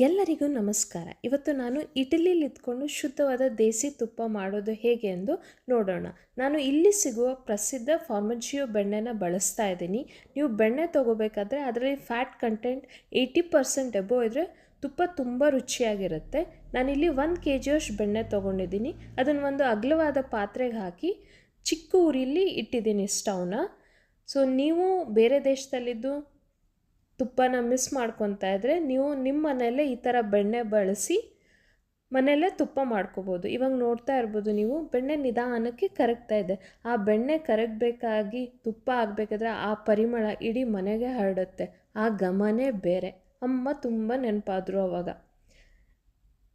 ಎಲ್ಲರಿಗೂ ನಮಸ್ಕಾರ. ಇವತ್ತು ನಾನು ಇಟಲಿಲಿ ಇದ್ಕೊಂಡು ಶುದ್ಧವಾದ ದೇಸಿ ತುಪ್ಪ ಮಾಡೋದು ಹೇಗೆ ಎಂದು ನೋಡೋಣ. ನಾನು ಇಲ್ಲಿ ಸಿಗುವ ಪ್ರಸಿದ್ಧ ಫಾರ್ಮಜಿಯೋ ಬೆಣ್ಣೆನ ಬಳಸ್ತಾ ಇದ್ದೀನಿ. ನೀವು ಬೆಣ್ಣೆ ತೊಗೋಬೇಕಾದ್ರೆ ಅದರಲ್ಲಿ ಫ್ಯಾಟ್ ಕಂಟೆಂಟ್ 80% ಎಬೋ ಇದ್ದರೆ ತುಪ್ಪ ತುಂಬ ರುಚಿಯಾಗಿರುತ್ತೆ. ನಾನಿಲ್ಲಿ 1 kg ಬೆಣ್ಣೆ ತೊಗೊಂಡಿದ್ದೀನಿ. ಅದನ್ನು ಒಂದು ಅಗಲವಾದ ಪಾತ್ರೆಗೆ ಹಾಕಿ ಚಿಕ್ಕ ಉರಿಲಿ ಇಟ್ಟಿದ್ದೀನಿ ಸ್ಟವ್ನ. ಸೊ ನೀವು ಬೇರೆ ದೇಶದಲ್ಲಿದ್ದು ತುಪ್ಪನ ಮಿಸ್ ಮಾಡ್ಕೊತಾ ಇದ್ದರೆ ನೀವು ನಿಮ್ಮ ಮನೆಯಲ್ಲೇ ಈ ಥರ ಬೆಣ್ಣೆ ಬಳಸಿ ಮನೆಯಲ್ಲೇ ತುಪ್ಪ ಮಾಡ್ಕೋಬೋದು. ಇವಾಗ ನೋಡ್ತಾ ಇರ್ಬೋದು ನೀವು ಬೆಣ್ಣೆ ನಿಧಾನಕ್ಕೆ ಕರಗ್ತಾ ಇದೆ. ಆ ಬೆಣ್ಣೆ ಕರಗಬೇಕಾಗಿ ತುಪ್ಪ ಆಗಬೇಕಾದ್ರೆ ಆ ಪರಿಮಳ ಇಡೀ ಮನೆಗೆ ಹರಡುತ್ತೆ. ಆ ಘಮನೇ ಬೇರೆ. ಅಮ್ಮ ತುಂಬ ನೆನಪಾದರು ಅವಾಗ.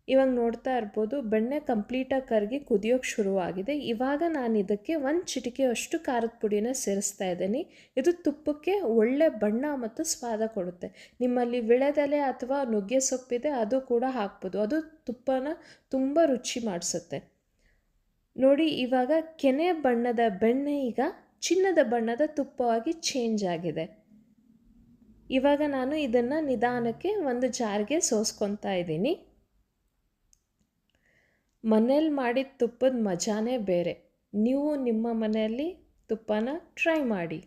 ಇವಾಗ ನೋಡ್ತಾ ಇರ್ಬೋದು ಬೆಣ್ಣೆ ಕಂಪ್ಲೀಟಾಗಿ ಕರಗಿ ಕುದಿಯೋಕ್ಕೆ ಶುರುವಾಗಿದೆ. ಇವಾಗ ನಾನು ಇದಕ್ಕೆ 1 ಚಿಟಿಕೆಯಷ್ಟು ಖಾರದ ಪುಡಿನ ಸೇರಿಸ್ತಾ ಇದ್ದೀನಿ. ಇದು ತುಪ್ಪಕ್ಕೆ ಒಳ್ಳೆ ಬಣ್ಣ ಮತ್ತು ಸ್ವಾದ ಕೊಡುತ್ತೆ. ನಿಮ್ಮಲ್ಲಿ ವಿಳೆದೆಲೆ ಅಥವಾ ನುಗ್ಗೆ ಸೊಪ್ಪಿದೆ ಅದು ಕೂಡ ಹಾಕ್ಬೋದು. ಅದು ತುಪ್ಪನ ತುಂಬ ರುಚಿ ಮಾಡಿಸುತ್ತೆ. ನೋಡಿ ಇವಾಗ ಕೆನೆ ಬಣ್ಣದ ಬೆಣ್ಣೆ ಈಗ ಚಿನ್ನದ ಬಣ್ಣದ ತುಪ್ಪವಾಗಿ ಚೇಂಜ್ ಆಗಿದೆ. ಇವಾಗ ನಾನು ಇದನ್ನು ನಿಧಾನಕ್ಕೆ ಒಂದು ಜಾರ್ಗೆ ಸೋಸ್ಕೊತಾ ಇದ್ದೀನಿ. ಮನೇಲಿ ಮಾಡಿದ ತುಪ್ಪದ ಮಜಾನೇ ಬೇರೆ. ನೀವು ನಿಮ್ಮ ಮನೆಯಲ್ಲಿ ತುಪ್ಪನ ಟ್ರೈ ಮಾಡಿ.